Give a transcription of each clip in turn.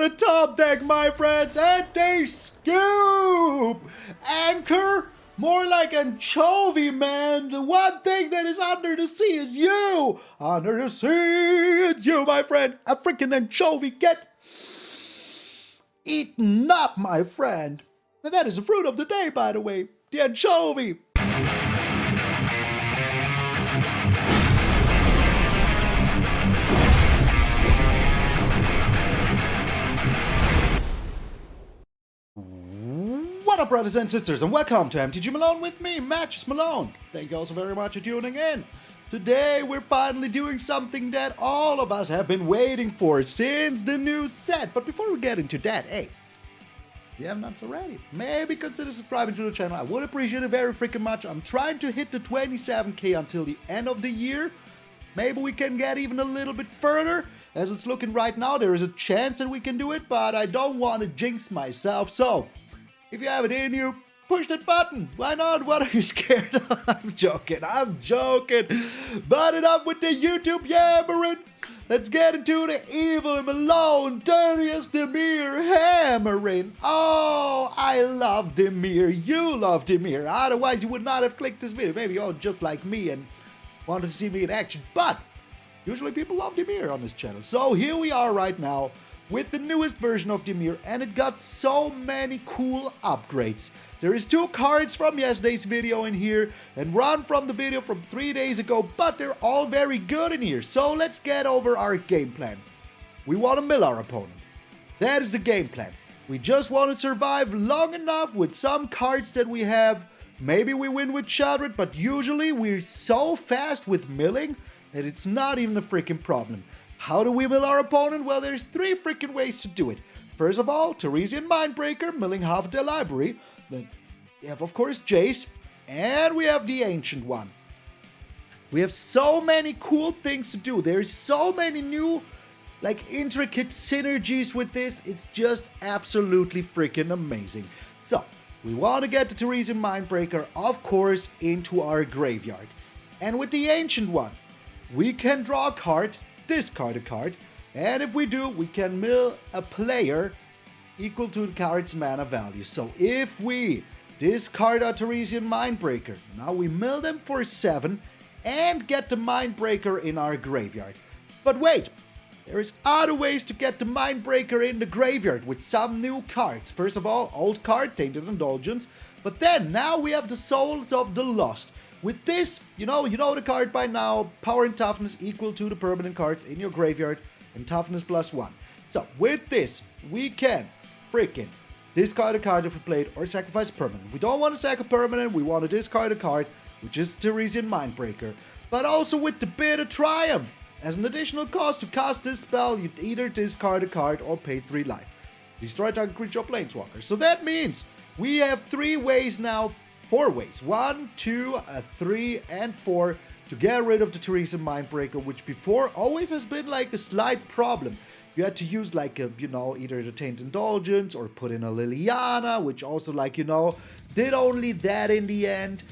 the top deck, my friends, and they scoop! Anchor? More like anchovy, man. The one thing that is under the sea is you. Under the sea, it's you, my friend. A freaking anchovy. Get eaten up, my friend. And that is the fruit of the day, by the way. The anchovy. What up, brothers and sisters, and welcome to MTG Malone with me, MtgA Malone. Thank you all so very much for tuning in. Today, we're finally doing something that all of us have been waiting for since the new set. But before we get into that, hey, if you haven't done so already, maybe consider subscribing to the channel. I would appreciate it very freaking much. I'm trying to hit the 27k until the end of the year. Maybe we can get even a little bit further. As it's looking right now, there is a chance that we can do it, but I don't want to jinx myself, so if you have it in you, push that button. Why not? What are you scared of? I'm joking. But enough with the YouTube yammering. Let's get into the evil Malone, dirtiest DIMIR hammering. Oh, I love DIMIR. You love DIMIR. Otherwise, you would not have clicked this video. Maybe you're just like me and wanted to see me in action. But usually people love DIMIR on this channel. So here we are right now with the newest version of DIMIR, and it got so many cool upgrades. There is 2 cards from yesterday's video in here, and one from the video from 3 days ago, but they're all very good in here. So let's get over our game plan. We want to mill our opponent. That is the game plan. We just want to survive long enough with some cards that we have. Maybe we win with Sheoldred, but usually we're so fast with milling that it's not even a freaking problem. How do we mill our opponent? Well, there's 3 freaking ways to do it. First of all, Terisian Mindbreaker, milling half of their library. Then we have, of course, Jace. And we have the Ancient One. We have so many cool things to do. There's so many new, intricate synergies with this. It's just absolutely freaking amazing. So, we want to get the Terisian Mindbreaker, of course, into our graveyard. And with the Ancient One, we can draw a card, discard a card, and if we do, we can mill a player equal to the card's mana value. So if we discard our Terisian Mindbreaker, now we mill them for 7 and get the Mindbreaker in our graveyard. But wait, there is other ways to get the Mindbreaker in the graveyard with some new cards. First of all, old card, Tainted Indulgence, but then now we have the Souls of the Lost. With this, you know the card by now, power and toughness equal to the permanent cards in your graveyard, and toughness +1. So, with this, we can freaking discard a card if we play it, or sacrifice a permanent. We don't want to sack a permanent, we want to discard a card, which is Terisian Mindbreaker. But also with the Bit of Triumph. As an additional cost to cast this spell, you either discard a card or pay 3 life. Destroy target creature or planeswalker. So that means we have 3 ways now, 4 ways. 1, 2, 3, and 4 to get rid of the Terisian Mindbreaker, which before always has been a slight problem. You had to use either the Tainted Indulgence or put in a Liliana, which also did only that in the end.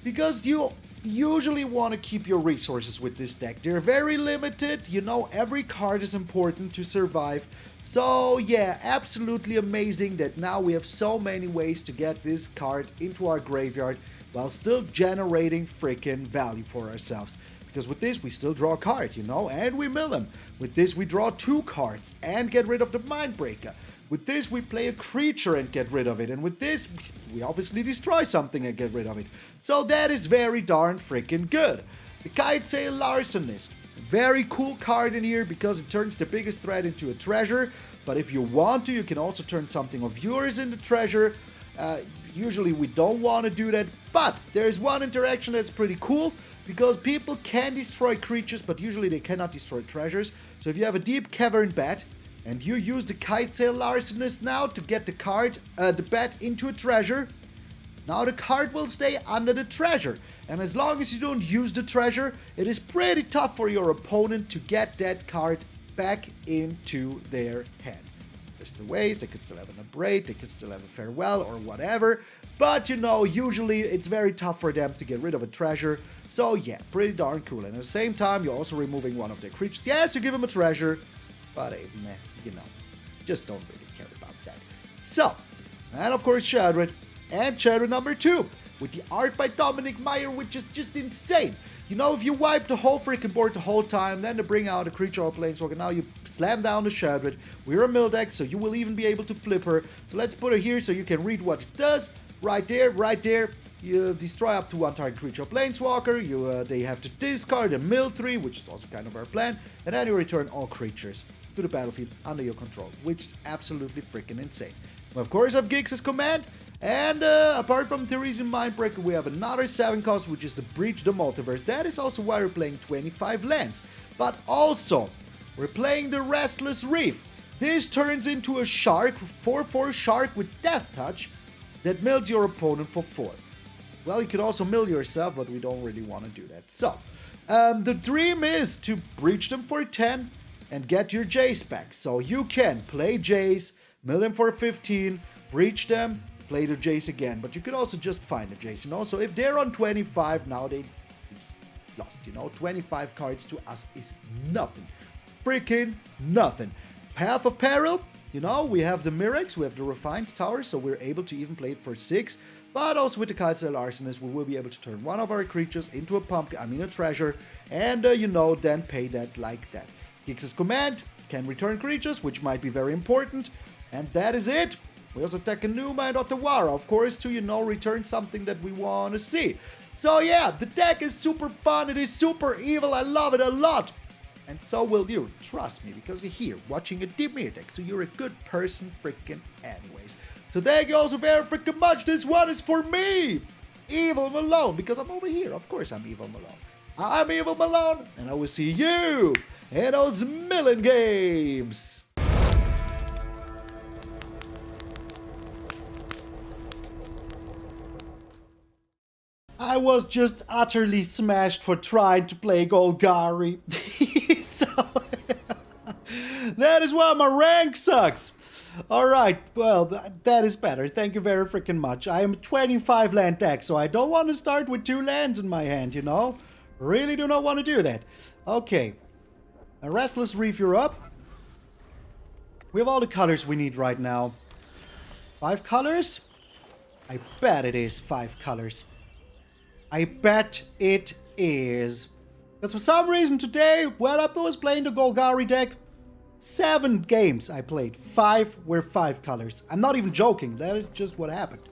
Because you usually want to keep your resources with this deck. They're very limited. Every card is important to survive. So yeah, absolutely amazing that now we have so many ways to get this card into our graveyard while still generating freaking value for ourselves. Because with this, we still draw a card, and we mill them. With this, we draw 2 cards and get rid of the Mindbreaker. With this, we play a creature and get rid of it. And with this, we obviously destroy something and get rid of it. So that is very darn freaking good. The Kitesail Larcenist. Very cool card in here because it turns the biggest threat into a treasure. But if you want to, you can also turn something of yours into treasure. Usually we don't want to do that. But there's one interaction that's pretty cool because people can destroy creatures, but usually they cannot destroy treasures. So if you have a Deep-Cavern Bat and you use the Kitesail Larcenist now to get the bat into a treasure, now the card will stay under the treasure. And as long as you don't use the treasure, it is pretty tough for your opponent to get that card back into their hand. There's still ways, they could still have an Abrade, they could still have a Farewell or whatever. But usually it's very tough for them to get rid of a treasure. So yeah, pretty darn cool. And at the same time, you're also removing one of their creatures. Yes, you give them a treasure, but Just don't really care about that. So, and of course Sheoldred, and Sheoldred number 2, with the art by Dominic Mire, which is just insane. You know, if you wipe the whole freaking board the whole time, then to bring out a creature or planeswalker, now you slam down the Sheoldred. We're a mill deck, so you will even be able to flip her. So let's put her here so you can read what it does. Right there, right there. You destroy up to 1 target creature or planeswalker. They have to discard a mill 3, which is also kind of our plan. And then you return all creatures to the battlefield under your control, which is absolutely freaking insane. We of course have Gix's command. And apart from Terisian Mindbreaker, we have another 7 cost, which is the Breach the Multiverse. That is also why we're playing 25 lands. But also, we're playing the Restless Reef. This turns into a shark, 4/4 shark with Death Touch, that mills your opponent for 4. Well, you could also mill yourself, but we don't really want to do that. So, the dream is to breach them for 10 and get your Jace back. So you can play Jace, mill them for 15, breach them, play the Jace again, but you could also just find a Jace, you know? So if they're on 25, now they just lost, you know? 25 cards to us is nothing. Freaking nothing. Path of Peril, you know, we have the Mirrex, we have the Raffine's Tower, so we're able to even play it for 6. But also with the Kitesail Larcenist, we will be able to turn one of our creatures into a pumpkin, a treasure, and, you know, then pay that like that. Gix's command can return creatures, which might be very important, and that is it. We also have Takenuma and Otawara, of course, to, you know, return something that we want to see. So yeah, the deck is super fun, it is super evil, I love it a lot. And so will you, trust me, because you're here watching a DIMIR deck, so you're a good person freaking anyways. So thank you all so very freaking much, this one is for me, Evil Malone, because I'm over here, of course I'm Evil Malone. I'm Evil Malone, and I will see you in those milling games. I was just utterly smashed for trying to play Golgari. So, that is why my rank sucks. Alright, well, that is better. Thank you very freaking much. I am a 25 land deck, so I don't want to start with 2 lands in my hand, you know? Really do not want to do that. Okay. A Restless Reef, you're up. We have all the colors we need right now. 5 colors? I bet it is 5 colors. I bet it is. Because for some reason today, well, I was playing the Golgari deck. 7 games I played. 5 were 5 colors. I'm not even joking. That is just what happened.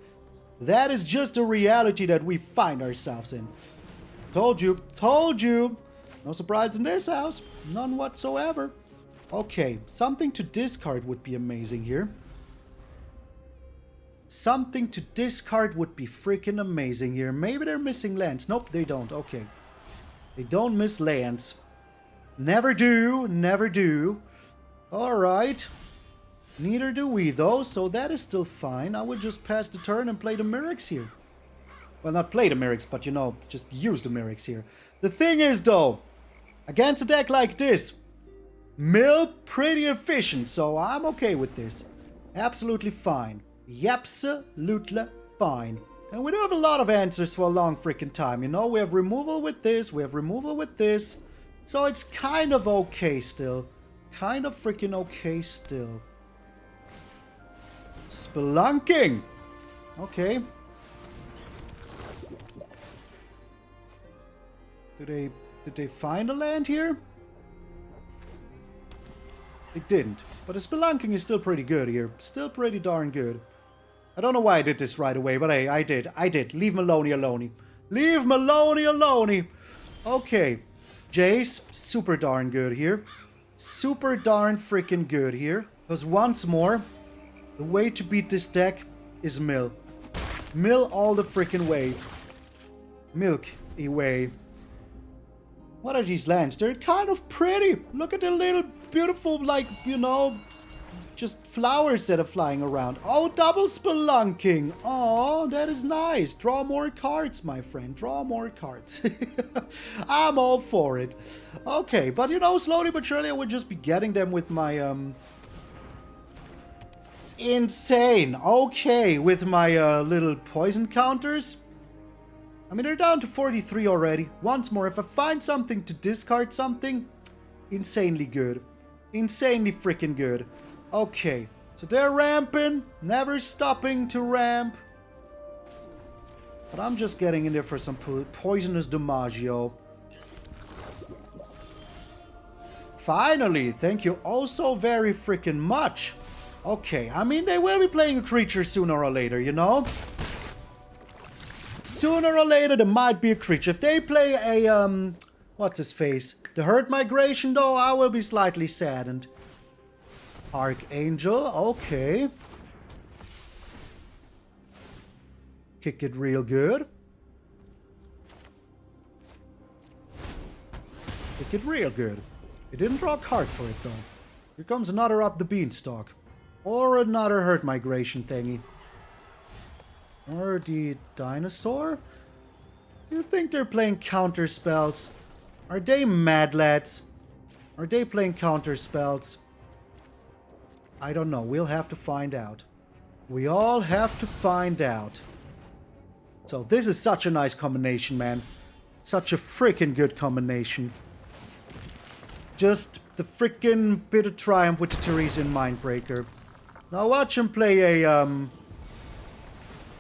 That is just the reality that we find ourselves in. Told you. Told you. No surprise in this house. None whatsoever. Okay. Something to discard would be amazing here. Something to discard would be freaking amazing here. Maybe they're missing lands. Nope, they don't. Okay. They don't miss lands. Never do. Never do. Alright. Neither do we, though. So that is still fine. I would just pass the turn and play the Mirrex here. Well, not play the Mirrex, but, you know, just use the Mirrex here. The thing is, though, against a deck like this, mill pretty efficient. So I'm okay with this. Absolutely fine. Absolutely fine. And we do have a lot of answers for a long freaking time, you know? We have removal with this, we have removal with this. So it's kind of okay still. Kind of freaking okay still. Spelunking! Okay. Did they find a land here? They didn't. But the Spelunking is still pretty good here. Still pretty darn good. I don't know why I did this right away, but hey, I did. I did. Leave Maloney alone. Leave Maloney alone. Okay. Jace, super darn good here. Super darn freaking good here. Because once more, the way to beat this deck is mill. Mill all the freaking way. Milk away. What are these lands? They're kind of pretty. Look at the little beautiful, like, you know, just flowers that are flying around. Oh, double spelunking. Oh, that is nice. Draw more cards, my friend. Draw more cards. I'm all for it. Okay, but you know, slowly but surely I would just be getting them with my, insane. Okay, with my, little poison counters. I mean, they're down to 43 already. Once more, if I find something to discard something, insanely good. Insanely freaking good. Okay, so they're ramping, never stopping to ramp. But I'm just getting in there for some poisonous DiMaggio. Finally, thank you oh so very freaking much. Okay, I mean, they will be playing a creature sooner or later, you know? Sooner or later, there might be a creature. If they play a, what's his face? The Herd Migration, though, I will be slightly saddened. Archangel, okay. Kick it real good. Kick it real good. It didn't draw a card for it, though. Here comes another up the beanstalk. Or another Herd Migration thingy. Or the dinosaur? Do you think they're playing counter spells? Are they mad lads? Are they playing counter spells? I don't know. We'll have to find out. We all have to find out. So this is such a nice combination, man. Such a freaking good combination. Just the freaking bit of triumph with the Terisian Mindbreaker. Now watch him play a,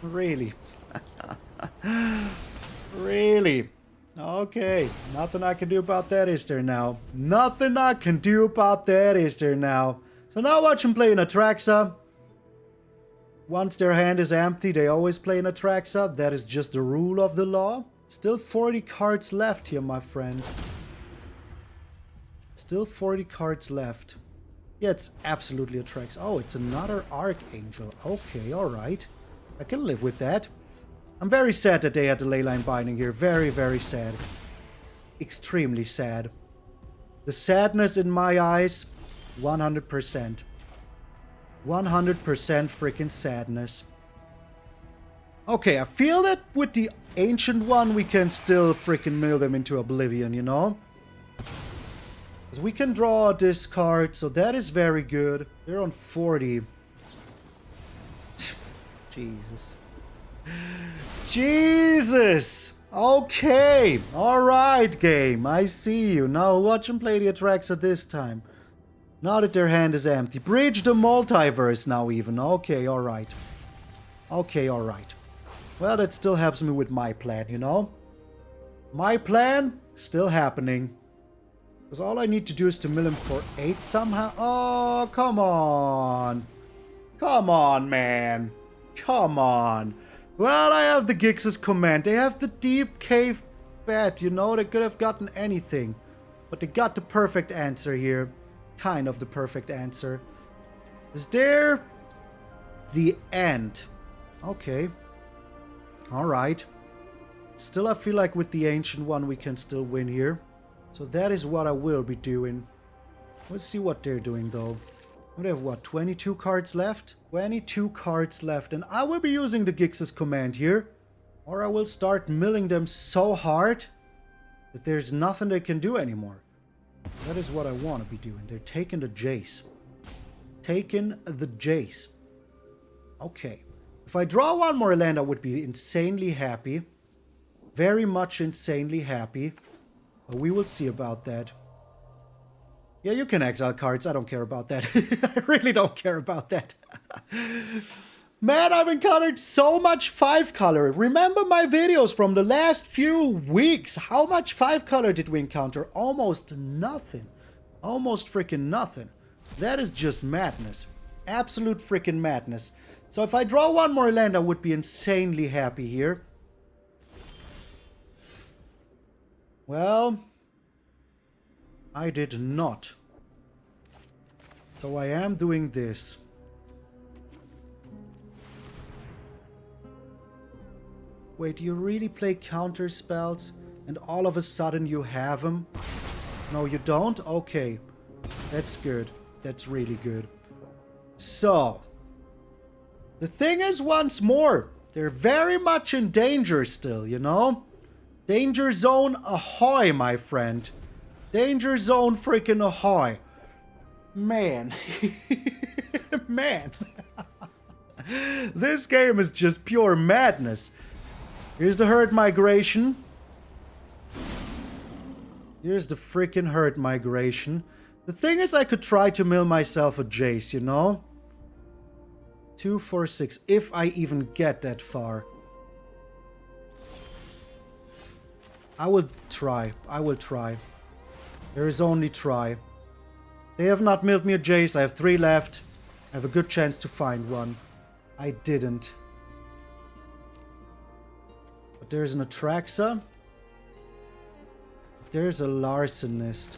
Really? Really? Okay. Nothing I can do about that, is there now? Nothing I can do about that, is there now? So now watch him play an Atraxa. Once their hand is empty, they always play an Atraxa. That is just the rule of the law. Still 40 cards left here, my friend. Still 40 cards left. Yeah, it's absolutely Atraxa. Oh, it's another Archangel. Okay, alright. I can live with that. I'm very sad that they had the Leyline Binding here. Very, very sad. Extremely sad. The sadness in my eyes, 100%. 100% freaking sadness. Okay, I feel that with the Ancient One, we can still freaking mill them into oblivion, you know? Because we can draw this card, so that is very good. They're on 40. Jesus. Jesus! Okay. Alright, game. I see you. Now watch them play the Atraxa this time. Now that their hand is empty. Breach the Multiverse now even. Okay, alright. Okay, alright. Well, that still helps me with my plan, you know? My plan, still happening. Because all I need to do is to mill him for 8 somehow. Oh, come on. Come on, man. Come on. Well, I have the Gix's command. They have the Deep-Cavern Bat, you know? They could have gotten anything. But they got the perfect answer here. Kind of the perfect answer. Is there the end? Okay. Alright. Still, I feel like with the Ancient One, we can still win here. So that is what I will be doing. Let's see what they're doing, though. We have, what, 22 cards left? 22 cards left. And I will be using the Gix's command here. Or I will start milling them so hard that there's nothing they can do anymore. That is what I want to be doing. They're taking the Jace. Taking the Jace. Okay. If I draw one more land, I would be insanely happy. Very much insanely happy. But we will see about that. Yeah, you can exile cards. I don't care about that. I really don't care about that. Man, I've encountered so much 5-color. Remember my videos from the last few weeks? How much 5-color did we encounter? Almost nothing. Almost freaking nothing. That is just madness. Absolute freaking madness. So if I draw one more land, I would be insanely happy here. Well, I did not. So I am doing this. Wait, do you really play counter spells and all of a sudden you have them? No, you don't? Okay. That's good. That's really good. So, the thing is, once more, they're very much in danger still, you know? Danger zone ahoy, my friend. Danger zone freaking ahoy. Man. Man. This game is just pure madness. Here's the Herd Migration. Here's the freaking Herd Migration. The thing is, I could try to mill myself a Jace, you know? 2, 4, 6, if I even get that far. I will try. I will try. There is only try. They have not milled me a Jace. I have 3 left. I have a good chance to find one. I didn't. But there's an Atraxa. There's a Larcenist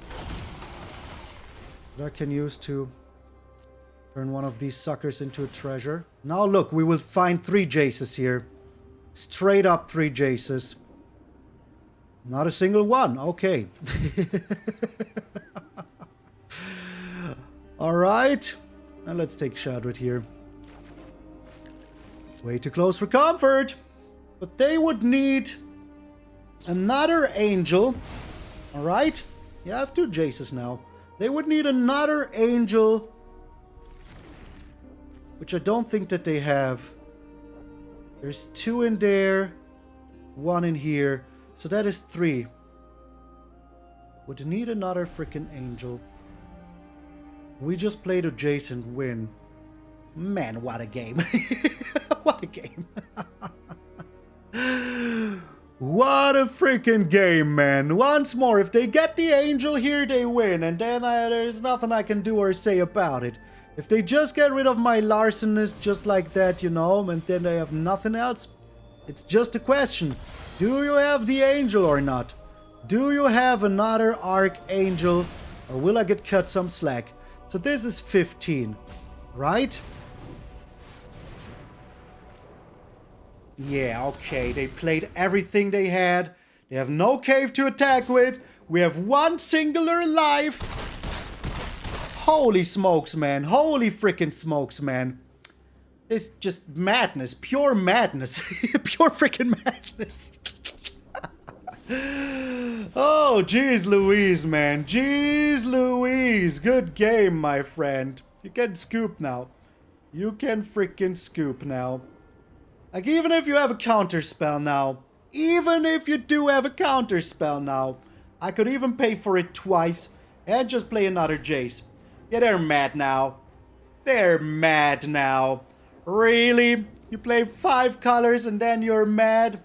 that I can use to turn one of these suckers into a treasure. Now look, we will find 3 Jaces here. Straight up 3 Jaces. Not a single one. Okay. Alright. Now let's take Sheoldred here. Way too close for comfort. But they would need another Angel. Alright. Yeah, I have 2 Jaces now. They would need another Angel. Which I don't think that they have. There's 2 in there. 1 in here. So that is 3. Would need another freaking Angel. We just played a Jace and win. Man, what a game. What a game. What a freaking game, man. Once more, if they get the Angel here, they win. And then there's nothing I can do or say about it. If they just get rid of my Larcenist just like that, you know, and then they have nothing else, it's just a question. Do you have the Angel or not? Do you have another Archangel? Or will I get cut some slack? So this is 15, right? Yeah, okay. They played everything they had. They have no cave to attack with. We have 1 singular life. Holy smokes, man. Holy freaking smokes, man. It's just madness. Pure madness. Pure freaking madness. Oh, jeez Louise, man. Jeez Louise. Good game, my friend. You can scoop now. You can freaking scoop now. Like, even if you have a counter spell now. Even if you do have a counter spell now. I could even pay for it twice. And just play another Jace. Yeah, they're mad now. They're mad now. Really? You play 5 colors and then you're mad?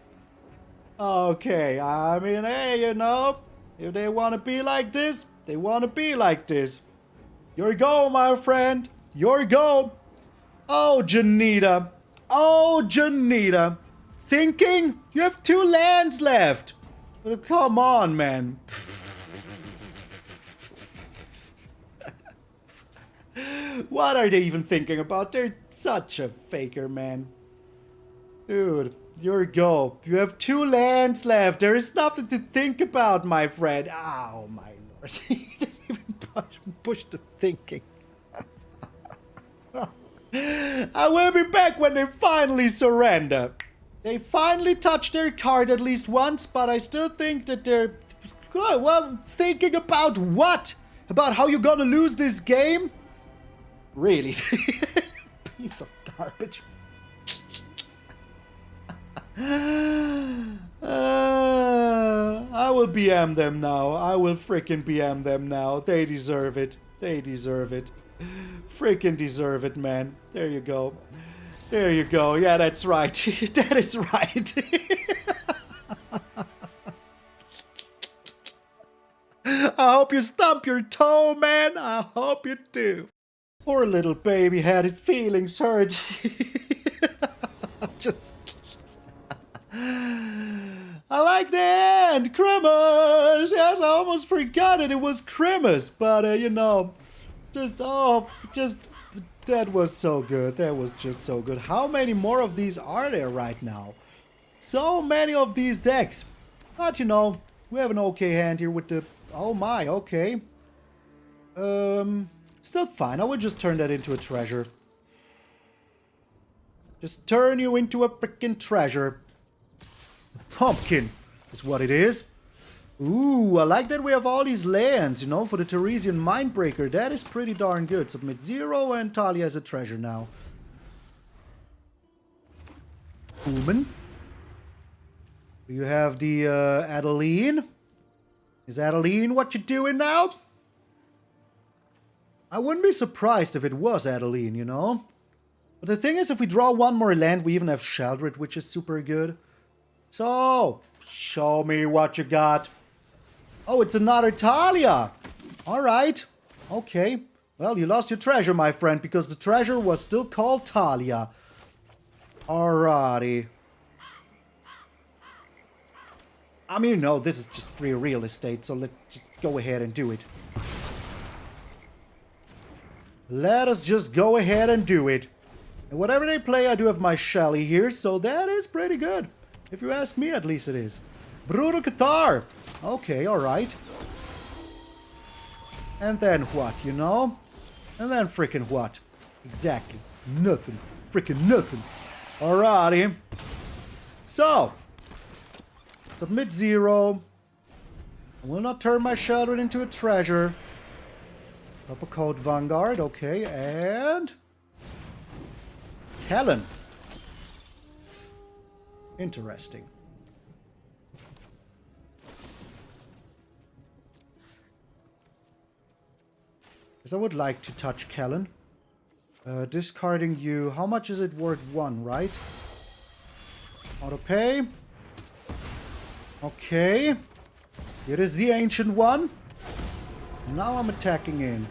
Okay, I mean, hey, you know, if they want to be like this, they want to be like this. Your go, my friend. Your go. Oh, Janita. Oh, Janita. Thinking? You have 2 lands left. But come on, man. What are they even thinking about? They're such a faker, man. Dude, your go. You have 2 lands left. There is nothing to think about, my friend. Oh, my lord. He didn't even push the thinking. I will be back when they finally surrender. They finally touch their card at least once, but I still think that they're... Well, thinking about what? About how you're gonna lose this game? Really? Piece of garbage. I will BM them now. I will freaking BM them now. They deserve it. They deserve it. Freaking deserve it, man. There you go. There you go. Yeah, that's right. That is right. I hope you stump your toe, man. I hope you do. Poor little baby had his feelings hurt. Just... I like that! Christmas! Yes, I almost forgot it. It was Christmas. But, you know, that was so good. That was just so good. How many more of these are there right now? So many of these decks. But, you know, we have an okay hand here with the... Oh my, okay. Still fine. I would just turn that into a treasure. Just turn you into a freaking treasure. Pumpkin is what it is. Ooh, I like that we have all these lands, you know, for the Terisian Mindbreaker. That is pretty darn good. Submit 0 and Talia as a treasure now. Human. You have the Adeline. Is Adeline what you doing now? I wouldn't be surprised if it was Adeline, you know? But the thing is, if we draw one more land, we even have Sheoldred, which is super good. So, show me what you got. Oh, it's another Talia. Alright. Okay. Well, you lost your treasure, my friend, because the treasure was still called Talia. Alrighty. I mean, no, this is just free real estate, so let's just go ahead and do it. Let us just go ahead and do it. And whatever they play, I do have my Shelly here, so that is pretty good. If you ask me, at least it is. Brutal Cathar. Okay, alright. And then what, you know? And then freaking what? Exactly. Nothing. Freaking nothing. Alrighty. So. Submit 0. I will not turn my Sheoldred into a treasure. Upper Code Vanguard. Okay, and... Kellen. Interesting. Because I would like to touch Kellen. Discarding you. How much is it worth? 1, right? Auto pay. Okay. It is the Ancient One. Now I'm attacking in.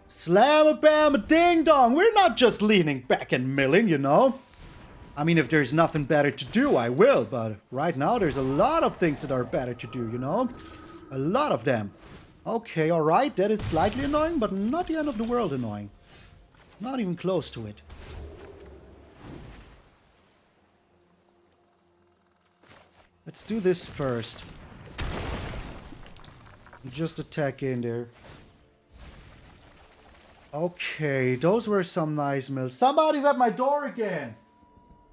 Slam-a-bam-a-ding-dong. We're not just leaning back and milling, you know. I mean, if there's nothing better to do, I will. But right now, there's a lot of things that are better to do, you know. A lot of them. Okay, alright. That is slightly annoying, but not the end of the world annoying. Not even close to it. Let's do this first. Just attack in there. Okay, those were some nice mills. Somebody's at my door again!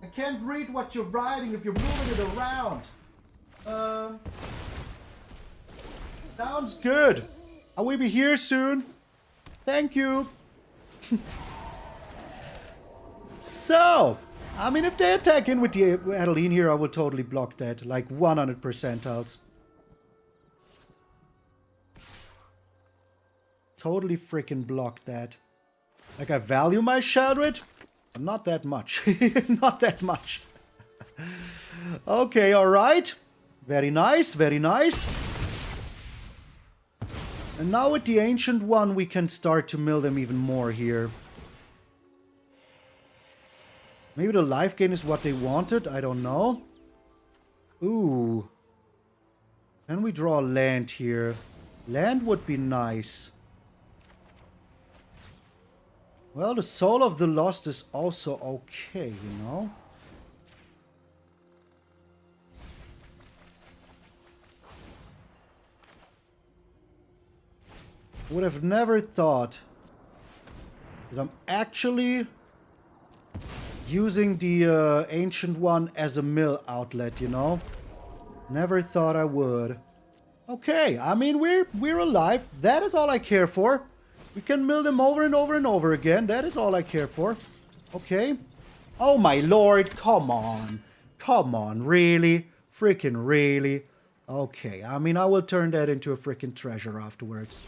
I can't read what you're writing if you're moving it around. Sounds good. I will be here soon. Thank you. So, I mean, if they attack in with the Adeline here, I will totally block that. Like 100%. Totally freaking block that. Like, I value my Sheoldred, but not that much. Not that much. Okay, alright. Very nice, very nice. And now with the Ancient One, we can start to mill them even more here. Maybe the life gain is what they wanted, I don't know. Ooh. Can we draw land here? Land would be nice. Well, the Soul of the Lost is also okay, you know? Would have never thought that I'm actually using the Ancient One as a mill outlet, you know? Never thought I would. Okay, I mean, we're alive. That is all I care for. We can mill them over and over and over again. That is all I care for. Okay. Oh my lord, come on. Come on, really? Freaking really? Okay, I mean, I will turn that into a freaking treasure afterwards.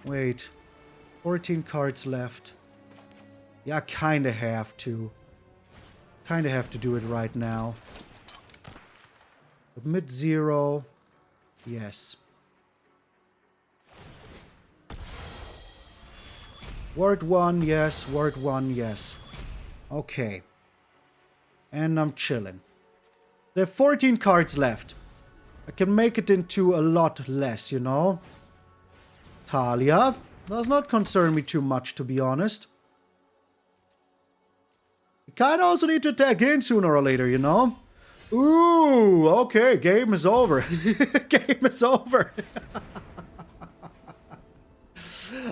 Wait. 14 cards left. Yeah, I kinda have to. Kinda have to do it right now. Submit 0. Yes. Word 1, yes. Word 1, yes. Okay. And I'm chilling. There are 14 cards left. I can make it into a lot less, you know? Talia does not concern me too much, to be honest. You kinda also need to attack in sooner or later, you know? Ooh, okay, game is over. Game is over.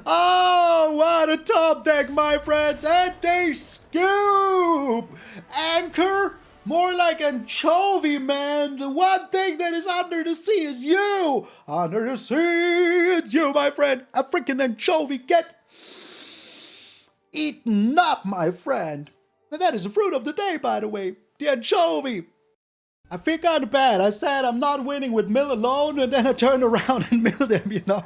Oh, what a top deck, my friends. And they scoop! Anchor? More like anchovy, man. The one thing that is under the sea is you. Under the sea, it's you, my friend. A freaking anchovy. Get eaten up, my friend. And that is the fruit of the day, by the way. The anchovy. I feel kind of bad. I said I'm not winning with mill alone, and then I turned around and milled them, you know?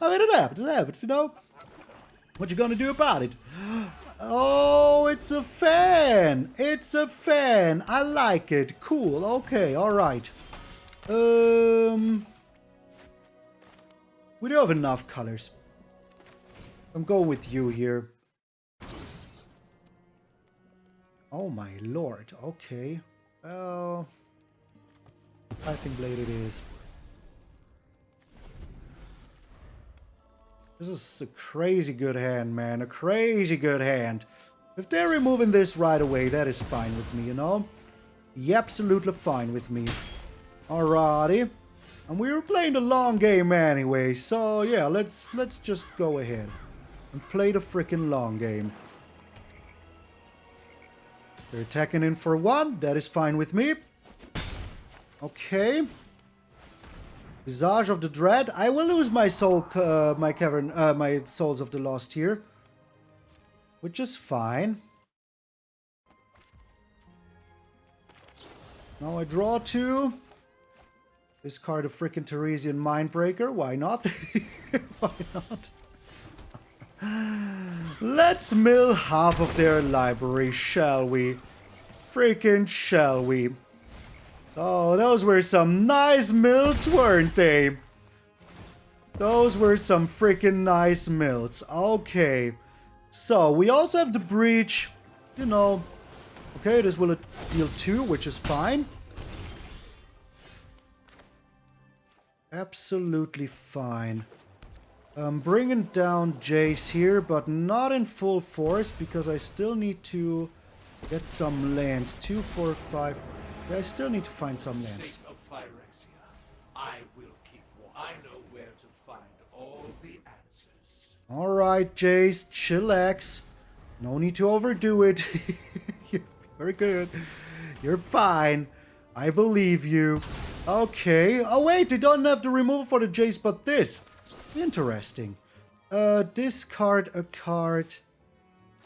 I mean, it happens, you know? What you gonna do about it? Oh, it's a fan! It's a fan! I like it. Cool, okay, alright. We do have enough colors. I'm going with you here. Oh my lord, okay. Well, I think Blade it is. This is a crazy good hand, man. A crazy good hand. If they're removing this right away, that is fine with me, you know? Yeah, absolutely fine with me. Alrighty. And we were playing the long game anyway, so yeah, let's just go ahead and play the freaking long game. They're attacking in for 1. That is fine with me. Okay. Visage of the Dread. I will lose my soul, my Souls of the Lost here, which is fine. Now I draw 2. Discard a freaking Terisian Mindbreaker. Why not? Why not? Let's mill half of their library, shall we? Freaking shall we? Oh, those were some nice mills, weren't they? Those were some freaking nice mills. Okay. So, we also have the Breach. You know. Okay, this will deal 2, which is fine. Absolutely fine. I'm bringing down Jace here, but not in full force, because I still need to get some lands. 2, 4, 5. Yeah, I still need to find some lands. I will keep warm. I know where to find all the answers. Alright, Jace, chillax. No need to overdo it. Very good. You're fine. I believe you. Okay. Oh wait, they don't have the removal for the Jace, but this. Interesting. Discard a card.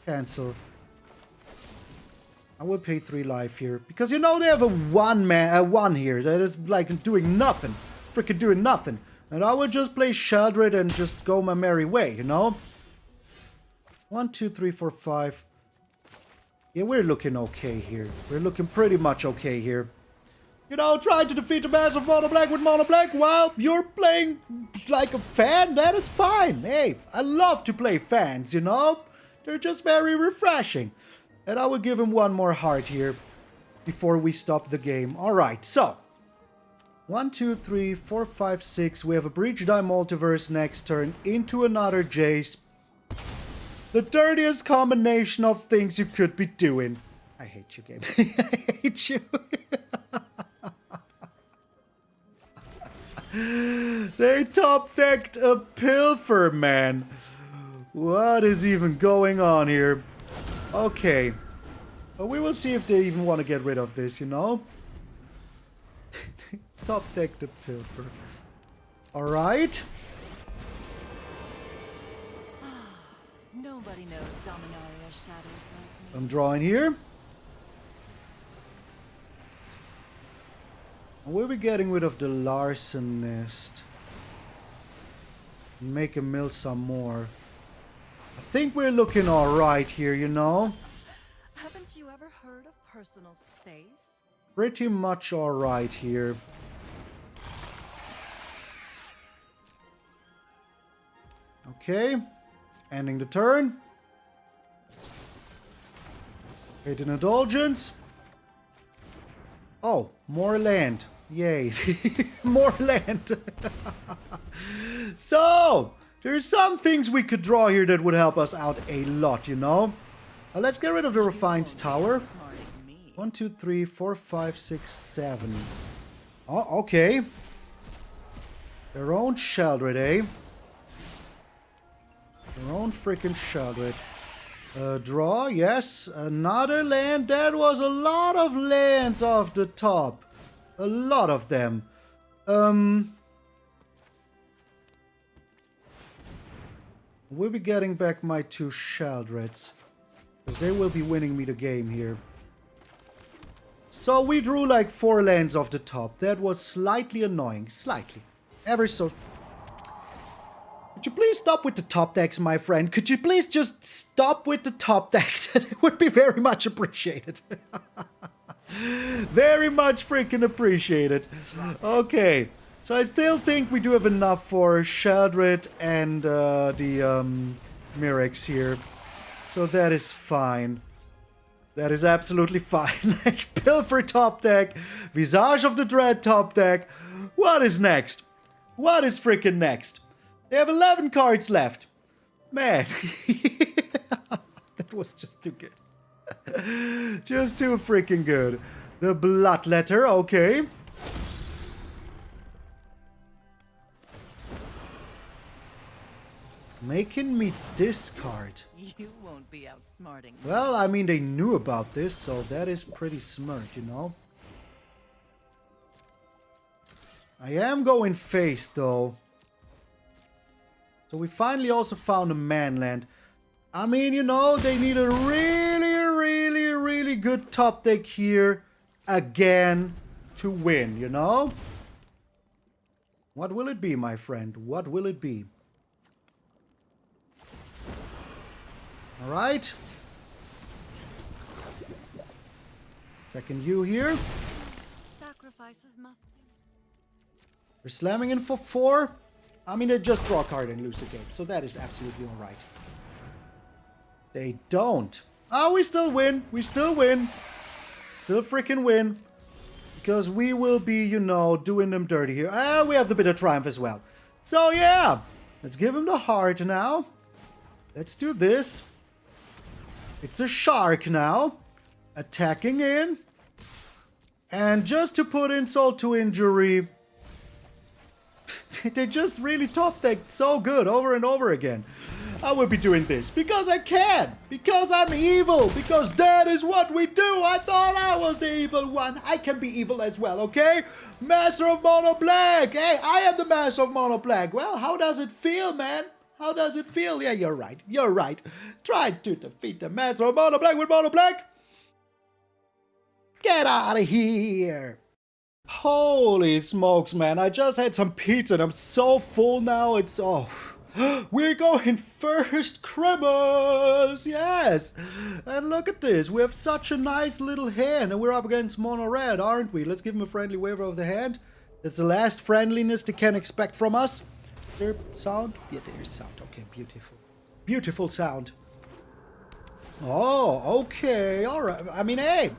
Cancel. I will pay 3 life here. Because you know they have a 1 here that is like doing nothing. Freaking doing nothing. And I will just play Sheoldred and just go my merry way, you know? 1, 2, 3, 4, 5. Yeah, we're looking okay here. We're looking pretty much okay here. You know, trying to defeat the massive mono black with mono black while you're playing like a fan, that is fine. Hey, I love to play fans, you know? They're just very refreshing. And I will give him 1 more heart here before we stop the game. Alright, so. 1, 2, 3, 4, 5, 6. We have a Breach the Multiverse next turn into another Jace. The dirtiest combination of things you could be doing. I hate you, Gabe. I hate you. They top-decked a Pilfer, man. What is even going on here? Okay. But we will see if they even want to get rid of this, you know? Top-decked a Pilfer. Alright. Nobody knows Dominaria's shadows like me. I'm drawing here. We'll be getting rid of the Larcenist. Make him mill some more. I think we're looking alright here, you know? Haven't you ever heard of personal space? Pretty much alright here. Okay. Ending the turn. Tainted Indulgence. Oh, more land. Yay. More land. So, there's some things we could draw here that would help us out a lot, you know? Let's get rid of the Raffine's Tower. 1, 2, 3, 4, 5, 6, 7. Oh, okay. Their own Sheoldred, eh? Their own freaking Sheoldred. Draw, yes. Another land. That was a lot of lands off the top. A lot of them. We'll be getting back my 2 Sheoldreds. Because they will be winning me the game here. So we drew like 4 lands off the top. That was slightly annoying. Slightly. Ever so... Could you please stop with the top decks, my friend? Could you please just stop with the top decks? It would be very much appreciated. Very much freaking appreciated. Okay. So I still think we do have enough for Sheoldred and the Mirrex here. So that is fine. That is absolutely fine. Like, Pilfer top deck, Visage of the Dread top deck. What is next? What is freaking next? They have 11 cards left. Man. That was just too good. Just too freaking good. The Bloodletter, okay. Making me discard. You won't be outsmarting. Well, I mean, they knew about this, so that is pretty smart, you know? I am going face, though. So we finally also found a manland. I mean, you know, they need a really good top deck here again to win, you know? What will it be, my friend? What will it be? Alright. Second U here. Sacrifices must be. They're slamming in for 4. I mean, they just draw a card and lose the game, so that is absolutely alright. They don't. Oh, we still win. We still win. Still freaking win. Because we will be, you know, doing them dirty here. Ah, we have the bit of triumph as well. So, yeah. Let's give him the heart now. Let's do this. It's a shark now. Attacking in. And just to put insult to injury, they just really top decked so good over and over again. I will be doing this because I can. Because I'm evil. Because that is what we do. I thought I was the evil one. I can be evil as well, okay? Master of Mono Black. Hey, I am the Master of Mono Black. Well, how does it feel, man? How does it feel? Yeah, you're right. You're right. Try to defeat the Master of Mono Black with Mono Black. Get out of here. Holy smokes, man. I just had some pizza and I'm so full now. It's... oh... We're going first Cremas! Yes! And look at this. We have such a nice little hand. And we're up against Mono Red, aren't we? Let's give him a friendly waiver of the hand. That's the last friendliness they can expect from us. Their sound? Yeah, there's sound. Okay, beautiful. Beautiful sound. Oh, okay. All right. I mean, hey,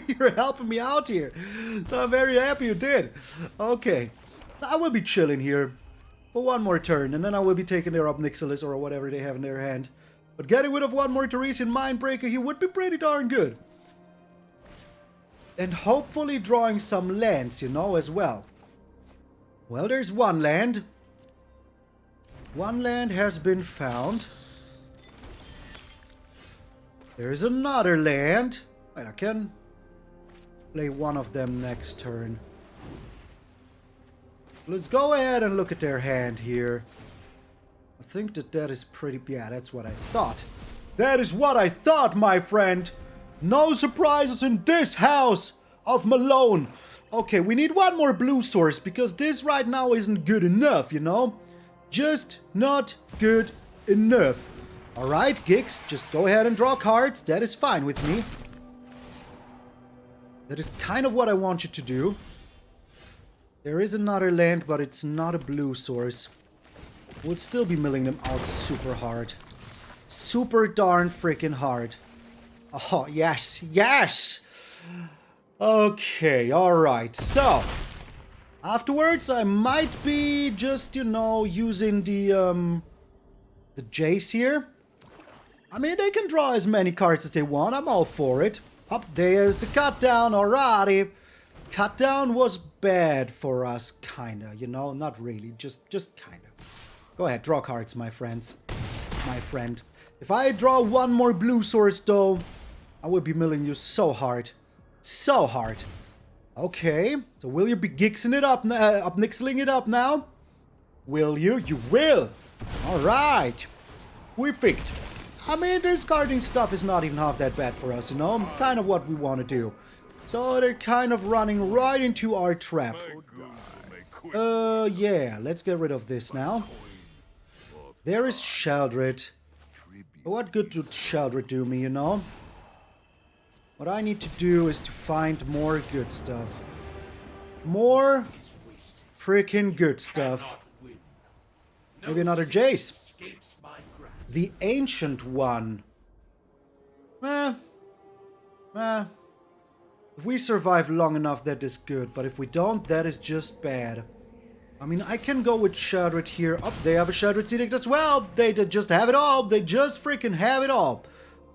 you're helping me out here. So I'm very happy you did. Okay. I will be chilling here for one more turn, and then I will be taking their Obnixilis or whatever they have in their hand. But getting rid of one more Terisian Mindbreaker here would be pretty darn good. And hopefully drawing some lands, you know, as well. Well, there's one land. One land has been found. There's another land. Wait, I can play one of them next turn. Let's go ahead and look at their hand here. I think that is pretty... yeah, that's what I thought. That is what I thought, my friend. No surprises in this house of Malone. Okay, we need one more blue source because this right now isn't good enough, you know? Just not good enough. Alright, Gix, just go ahead and draw cards. That is fine with me. That is kind of what I want you to do. There is another land, but it's not a blue source. We'll still be milling them out super hard. Super darn freaking hard. Oh, yes, yes! Okay, alright, so... afterwards, I might be just, you know, using the Jace here. I mean, they can draw as many cards as they want. I'm all for it. Up there's the cut down, alrighty. Cut down was bad for us, kinda, you know? Not really, just kinda. Go ahead, draw cards, my friends. My friend. If I draw one more blue source, though, I will be milling you so hard. So hard. Okay, so will you be gixing it up, nixling it up now? Will you? You will! Alright. Perfect. I mean, discarding stuff is not even half that bad for us, you know? Kind of what we want to do. So they're kind of running right into our trap. Yeah, let's get rid of this now. There is Sheoldred. What good would Sheoldred do me, you know? What I need to do is to find more good stuff. More freaking good stuff. Maybe another Jace. The Ancient One. If we survive long enough, that is good. But if we don't, that is just bad. I mean, I can go with Sheoldred here. Oh, they have a Sheoldred Edict as well. They just have it all. They just freaking have it all.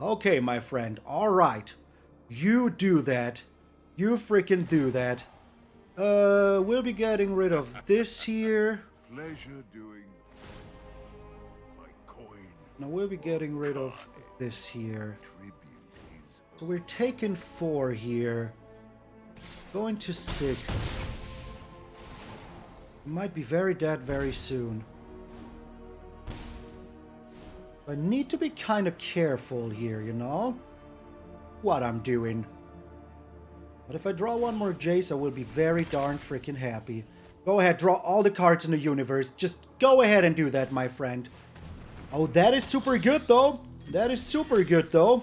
Okay, my friend. Alright. You do that. You freaking do that. We'll be getting rid of this here. Pleasure doing my coin. Now we'll be getting rid of this here. So we're taking 4 here. Going to 6. We might be very dead very soon. I need to be kind of careful here, you know? What I'm doing. But if I draw one more Jace, I will be very darn freaking happy. Go ahead, draw all the cards in the universe. Just go ahead and do that, my friend. Oh, that is super good, though. That is super good, though.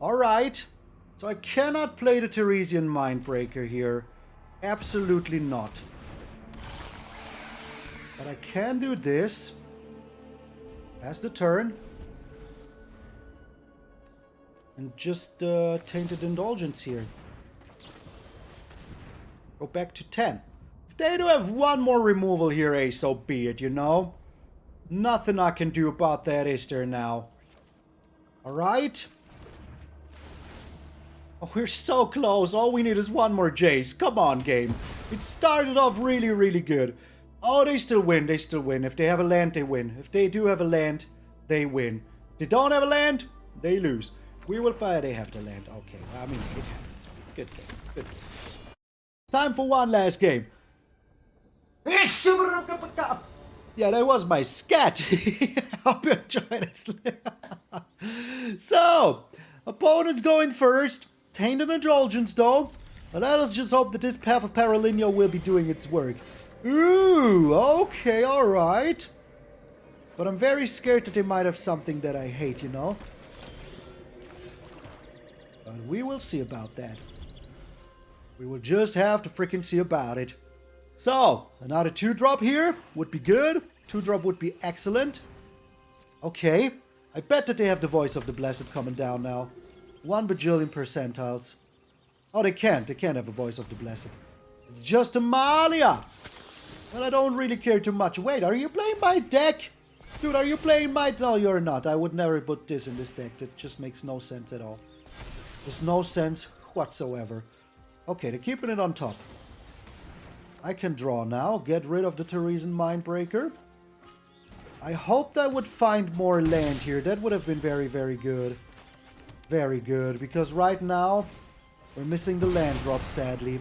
Alright. So I cannot play the Terisian Mindbreaker here. Absolutely not. But I can do this. Pass the turn. And just Tainted Indulgence here. Go back to 10. If they do have one more removal here, so be it, you know? Nothing I can do about that, is there now? Alright. Oh, we're so close. All we need is one more Jace. Come on, game. It started off really, really good. Oh, they still win. They still win. If they have a land, they win. If they do have a land, they win. If they don't have a land, they lose. We will fight. They have the land. Okay. I mean, it happens. Good game. Good game. Time for one last game. Yeah, that was my scat. Hope you enjoyed it. So, opponents going first. Tainted Indulgence, though. But let us just hope that this Path of Peril will be doing its work. Ooh, okay, alright. But I'm very scared that they might have something that I hate, you know? But we will see about that. We will just have to freaking see about it. So, another 2-drop here would be good. 2-drop would be excellent. Okay. I bet that they have the Voice of the Blessed coming down now. 1 bajillion percentiles. Oh, they can't. They can't have a Voice of the Blessed. It's just Amalia. Well, I don't really care too much. Wait, are you playing my deck? Dude, are you playing my... No, you're not. I would never put this in this deck. That just makes no sense at all. There's no sense whatsoever. Okay, they're keeping it on top. I can draw now. Get rid of the Terisian Mindbreaker. I hoped I would find more land here. That would have been very, very good. Very good. Because right now, we're missing the land drop, sadly.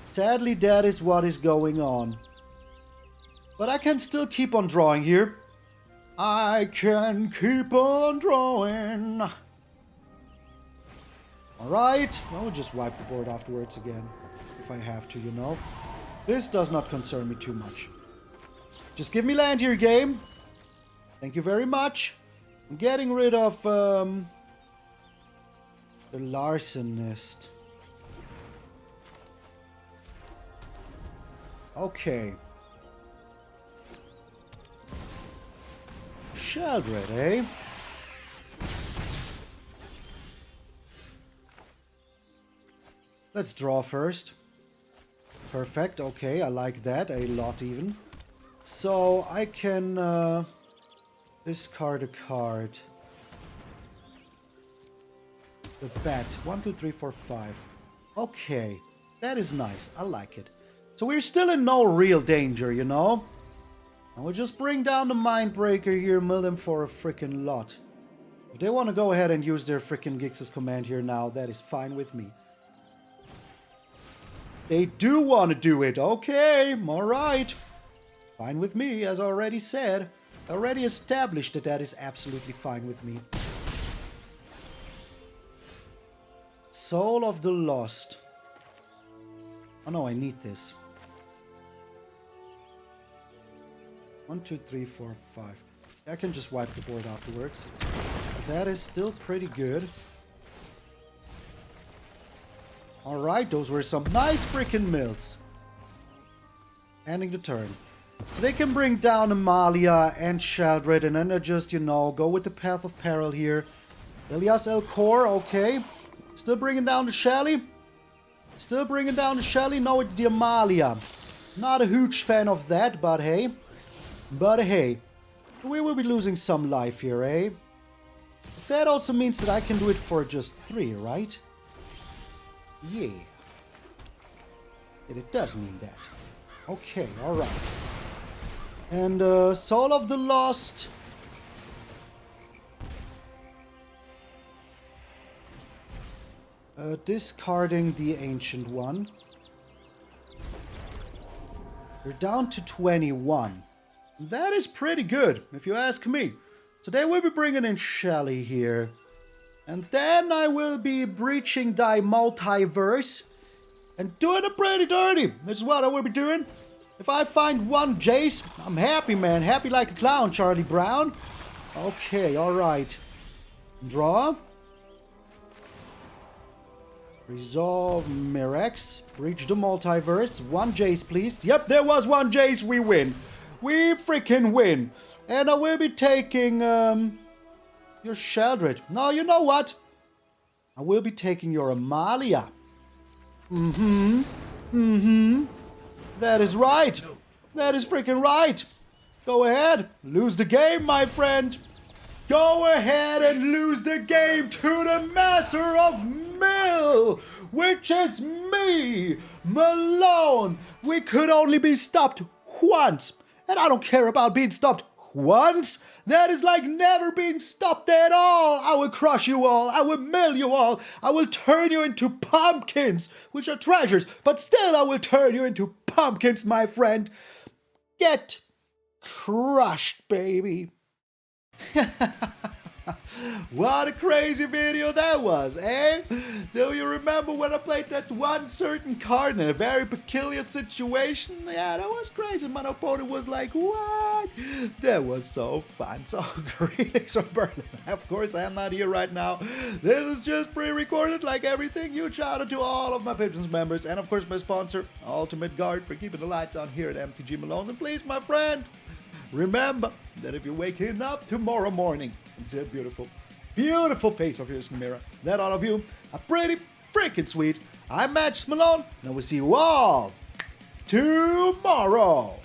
Sadly, that is what is going on. But I can still keep on drawing here. I can keep on drawing. Alright. I will just wipe the board afterwards again. If I have to, you know. This does not concern me too much. Just give me land here, game. Thank you very much. I'm getting rid of the Larcenist. Okay. Sheoldred, eh? Let's draw first. Perfect, okay, I like that a lot even. So I can discard a card. The bat. 1, 2, 3, 4, 5. Okay, that is nice. I like it. So we're still in no real danger, you know? And we'll just bring down the Mindbreaker here, mill them for a freaking lot. If they want to go ahead and use their freaking Gix's command here now, that is fine with me. They do want to do it. Okay, alright. Fine with me, as I already said. Already established that that is absolutely fine with me. Soul of the Lost. Oh no, I need this. 1, 2, 3, 4, 5. I can just wipe the board afterwards. That is still pretty good. Alright, those were some nice freaking mills. Ending the turn. So they can bring down Amalia and Sheoldred, and then they just, you know, go with the Path of Peril here. Elias El Kor, okay. Still bringing down the Shelly. Still bringing down the Shelly. No, it's the Amalia. Not a huge fan of that, but hey. But hey. We will be losing some life here, eh? That also means that I can do it for just 3, right? Yeah. It does mean that. Okay, alright. And Soul of the Lost. Discarding the Ancient One. You're down to 21. That is pretty good, if you ask me. Today we'll be bringing in Shelly here. And then I will be breaching the Multiverse. And doing it pretty dirty. This is what I will be doing. If I find one Jace, I'm happy, man. Happy like a clown, Charlie Brown. Okay, alright. Draw. Resolve Mirrex. Breach the Multiverse. One Jace, please. Yep, there was one Jace. We win. We freaking win. And I will be taking, your Sheoldred. No, you know what? I will be taking your Amalia. That is right. That is freaking right. Go ahead. Lose the game, my friend. Go ahead and lose the game to the master of Mill, which is me, Malone. We could only be stopped once. And I don't care about being stopped once. That is like never being stopped at all. I will crush you all. I will mill you all. I will turn you into pumpkins, which are treasures. But still, I will turn you into pumpkins, my friend. Get crushed, baby. What a crazy video that was, eh? Do you remember when I played that one certain card in a very peculiar situation? Yeah, that was crazy. My opponent was like, what? That was so fun. So, greetings from Berlin. Of course, I am not here right now. This is just pre-recorded like everything. Huge shout out to all of my patrons members. And of course, my sponsor, Ultimate Guard, for keeping the lights on here at MTG Malone. And please, my friend, remember that if you're waking up tomorrow morning and see a beautiful, beautiful face of yours in the mirror, that all of you are pretty freaking sweet. I'm MtgA Malone, and I will see you all tomorrow.